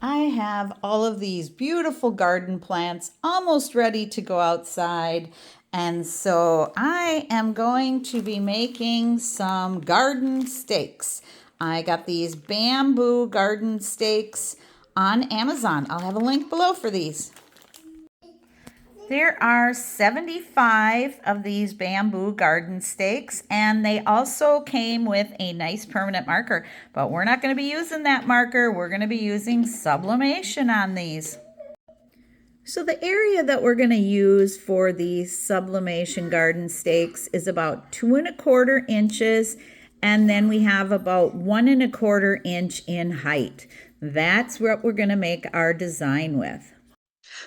I have all of these beautiful garden plants almost ready to go outside. And so I am going to be making some garden stakes. I got these bamboo garden stakes on Amazon. I'll have a link below for these. There are 75 of these bamboo garden stakes, and they also came with a nice permanent marker. But we're not going to be using that marker. We're going to be using sublimation on these. So the area that we're going to use for these sublimation garden stakes is about 2¼ inches, and then we have about 1¼ inch in height. That's what we're going to make our design with.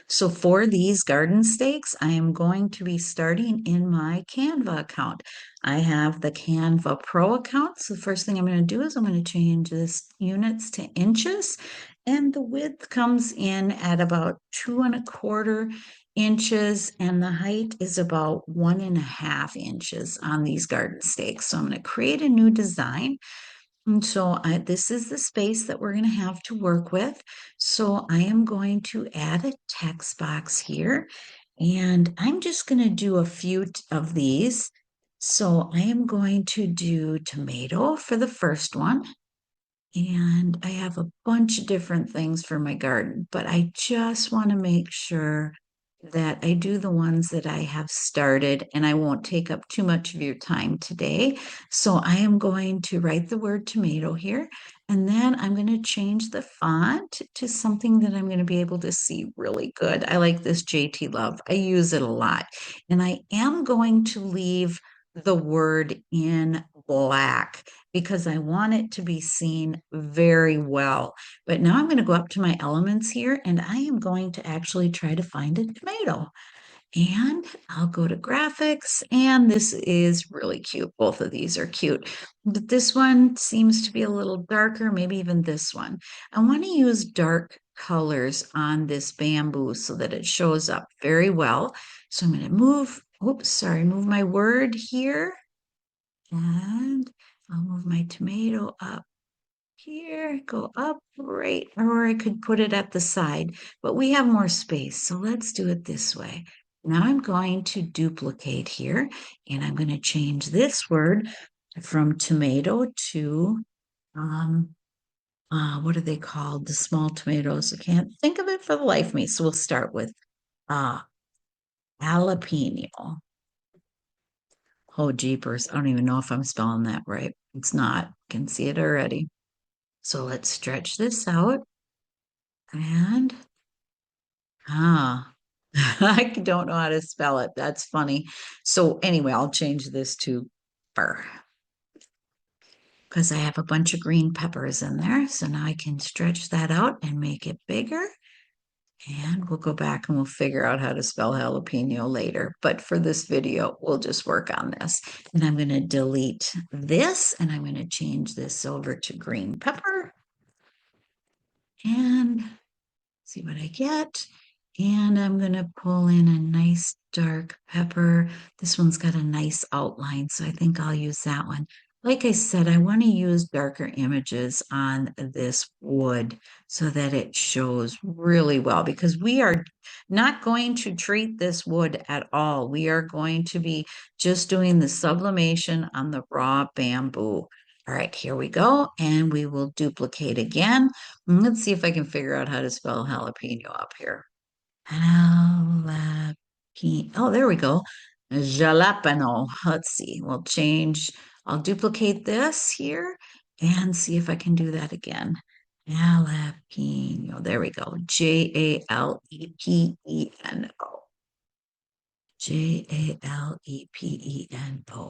So for these garden stakes, I am going to be starting in my Canva account. I have the Canva Pro account. So the first thing I'm going to do is I'm going to change this units to inches. And the width comes in at about 2¼ inches, and the height is about 1½ inches on these garden stakes. So I'm going to create a new design. And so this is the space that we're going to have to work with. So I am going to add a text box here, and I'm just going to do a few of these. So I am going to do tomato for the first one. And I have a bunch of different things for my garden, but I just want to make sure that I do the ones that I have started, and I won't take up too much of your time today. So I am going to write the word tomato here, and then I'm going to change the font to something that I'm going to be able to see really good. I like this JT Love. I use it a lot. And I am going to leave the word in black because I want it to be seen very well. But now I'm going to go up to my elements here, and I am going to actually try to find a tomato. And I'll go to graphics, and this is really cute. Both of these are cute. But this one seems to be a little darker, maybe even this one. I want to use dark colors on this bamboo so that it shows up very well. So I'm going to move my word here, and I'll move my tomato up here, go up right, or I could put it at the side, but we have more space, so let's do it this way. Now I'm going to duplicate here, and I'm going to change this word from tomato to, um, what are they called? The small tomatoes. I can't think of it for the life of me, so we'll start with uh, jalapeno. Oh, jeepers. I don't even know if I'm spelling that right. It's not. Can see it already. So let's stretch this out. And I don't know how to spell it. That's funny. So anyway, I'll change this to pepper because I have a bunch of green peppers in there. So now I can stretch that out and make it bigger. And we'll go back and we'll figure out how to spell jalapeno later. But for this video, we'll just work on this. And I'm going to delete this, and I'm going to change this over to green pepper and see what I get. And I'm going to pull in a nice dark pepper. This one's got a nice outline, so I think I'll use that one. Like I said, I want to use darker images on this wood so that it shows really well, because we are not going to treat this wood at all. We are going to be just doing the sublimation on the raw bamboo. All right, here we go. And we will duplicate again. Let's see if I can figure out how to spell jalapeno up here. Jalapeno. Oh, there we go. Jalapeno. Let's see. I'll duplicate this here and see if I can do that again. Jalapeno. There we go. Jalepeno. Jalepeno.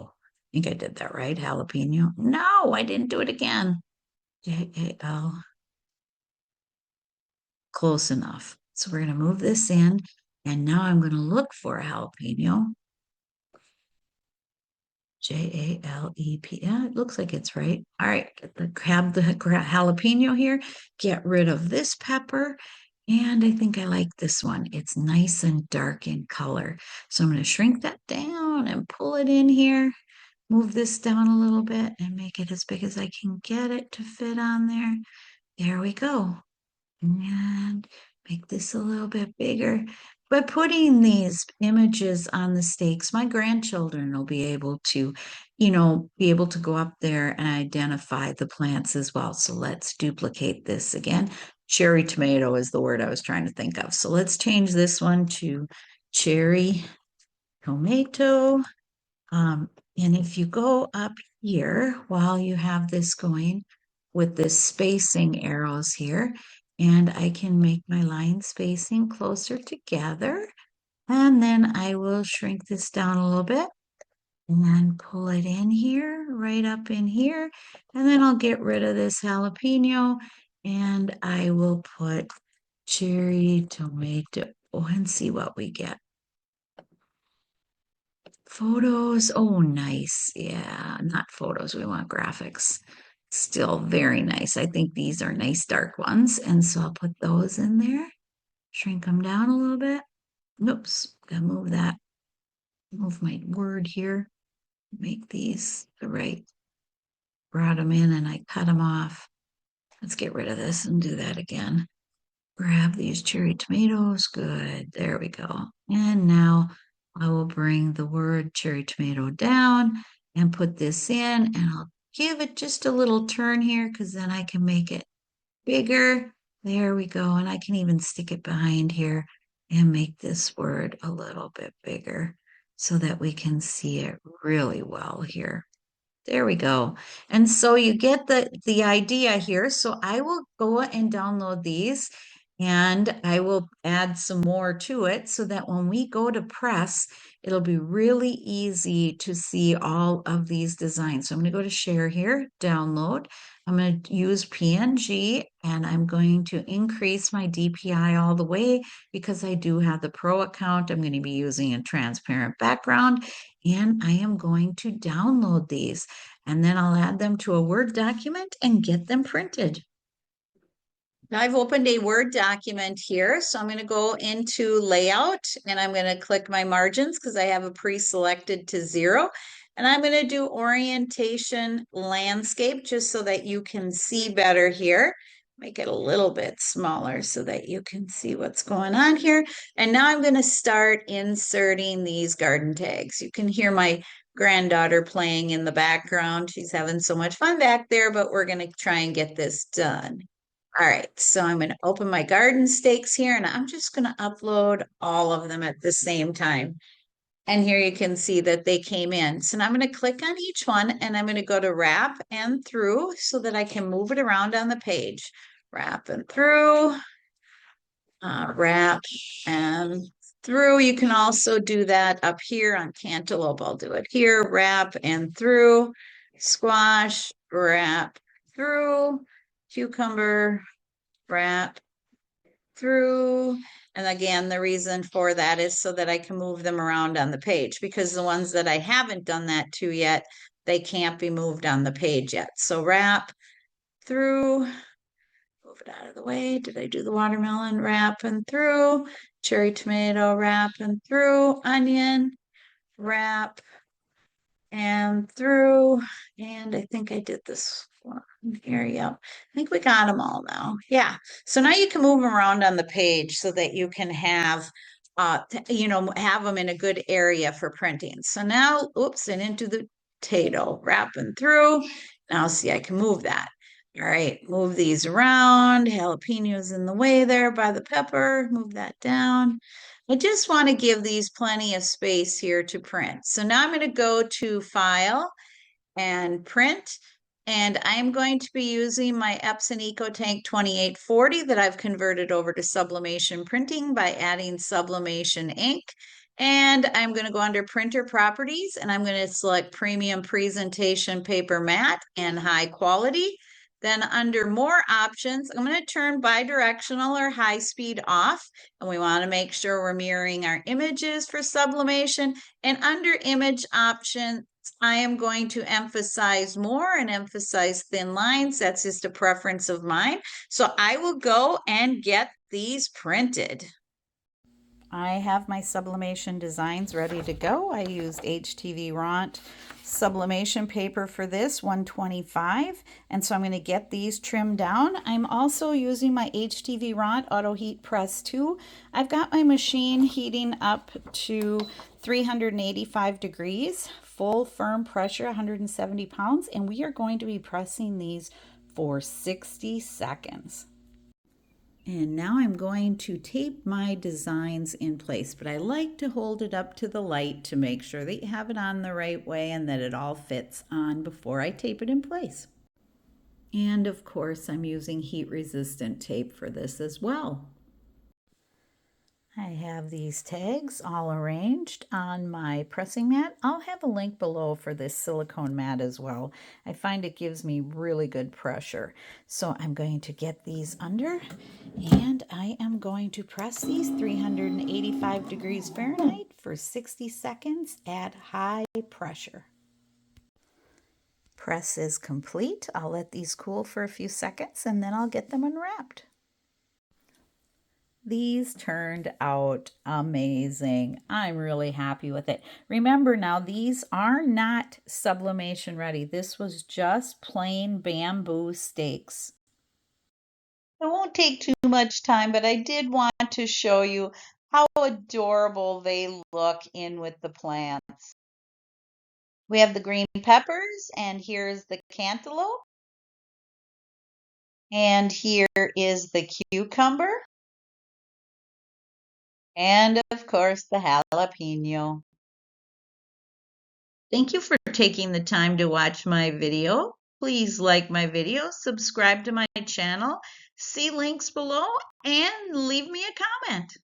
I think I did that right. Jalapeno. No, I didn't do it again. Jal. Close enough. So we're going to move this in, and now I'm going to look for a jalapeno. Jalep. Yeah, it looks like it's right. All right, grab the jalapeno here, get rid of this pepper, and I think I like this one. It's nice and dark in color. So I'm going to shrink that down and pull it in here, move this down a little bit, and make it as big as I can get it to fit on there. There we go. And make this a little bit bigger. By putting these images on the stakes, my grandchildren will be able to, be able to go up there and identify the plants as well. So let's duplicate this again. Cherry tomato is the word I was trying to think of. So let's change this one to cherry tomato. Um, and if you go up here while you have this going with the spacing arrows here, and I can make my line spacing closer together, and then I will shrink this down a little bit and pull it in here, right up in here, and then I'll get rid of this jalapeno and I will put cherry tomato and see what we get. Photos. Oh, nice. Yeah, not photos. We want graphics. Still very nice. I think these are nice dark ones. And so I'll put those in there, shrink them down a little bit. Oops, gotta move that. Move my word here. Make these the right. Brought them in and I cut them off. Let's get rid of this and do that again. Grab these cherry tomatoes. Good. There we go. And now I will bring the word cherry tomato down and put this in, and I'll give it just a little turn here because then I can make it bigger. There we go. And I can even stick it behind here and make this word a little bit bigger so that we can see it really well here. There we go. And so you get the idea here. So I will go and download these and I will add some more to it so that when we go to press, it'll be really easy to see all of these designs. So I'm going to go to share here, download. I'm going to use PNG and I'm going to increase my DPI all the way because I do have the Pro account. I'm going to be using a transparent background and I am going to download these and then I'll add them to a Word document and get them printed. Now I've opened a Word document here, so I'm going to go into layout and I'm going to click my margins because I have a pre-selected to 0. And I'm going to do orientation landscape just so that you can see better here. Make it a little bit smaller so that you can see what's going on here. And now I'm going to start inserting these garden tags. You can hear my granddaughter playing in the background. She's having so much fun back there, but we're going to try and get this done. All right, so I'm going to open my garden stakes here and I'm just going to upload all of them at the same time. And here you can see that they came in. So now I'm going to click on each one and I'm going to go to wrap and through so that I can move it around on the page. Wrap and through, wrap and through. You can also do that up here on cantaloupe. I'll do it here, wrap and through, squash, wrap through, cucumber, wrap through. And again, the reason for that is so that I can move them around on the page because the ones that I haven't done that to yet, they can't be moved on the page yet. So wrap through, move it out of the way. Did I do the watermelon? Wrap and through, cherry tomato, wrap and through, onion, wrap and through. And I think I did this one here. Yep. I think we got them all now. Yeah. So now you can move them around on the page so that you can have, have them in a good area for printing. So now, oops, and into the potato, wrapping through. Now see, I can move that. All right, move these around. Jalapenos in the way there by the pepper. Move that down. I just want to give these plenty of space here to print. So now I'm going to go to File and Print. And I'm going to be using my Epson EcoTank 2840 that I've converted over to Sublimation printing by adding Sublimation ink. And I'm going to go under Printer Properties and I'm going to select Premium Presentation Paper Matte and High Quality. Then under More Options, I'm going to turn bidirectional or high speed off. And we want to make sure we're mirroring our images for sublimation. And under Image Option, I am going to emphasize more and emphasize thin lines. That's just a preference of mine. So I will go and get these printed. I have my sublimation designs ready to go. I used HTV Ront sublimation paper for this, 125, and so I'm going to get these trimmed down. I'm also using my HTV Ront Auto Heat Press 2. I've got my machine heating up to 385 degrees, full firm pressure, 170 pounds, and we are going to be pressing these for 60 seconds. And now I'm going to tape my designs in place, but I like to hold it up to the light to make sure that you have it on the right way and that it all fits on before I tape it in place. And of course, I'm using heat resistant tape for this as well. I have these tags all arranged on my pressing mat. I'll have a link below for this silicone mat as well. I find it gives me really good pressure. So I'm going to get these under and I am going to press these 385 degrees Fahrenheit for 60 seconds at high pressure. Press is complete. I'll let these cool for a few seconds and then I'll get them unwrapped. These turned out amazing. I'm really happy with it. Remember now, these are not sublimation ready. This was just plain bamboo stakes. It won't take too much time, but I did want to show you how adorable they look in with the plants. We have the green peppers, and here's the cantaloupe. And here is the cucumber. And of course, the jalapeno. Thank you for taking the time to watch my video. Please like my video, subscribe to my channel, see links below, and leave me a comment.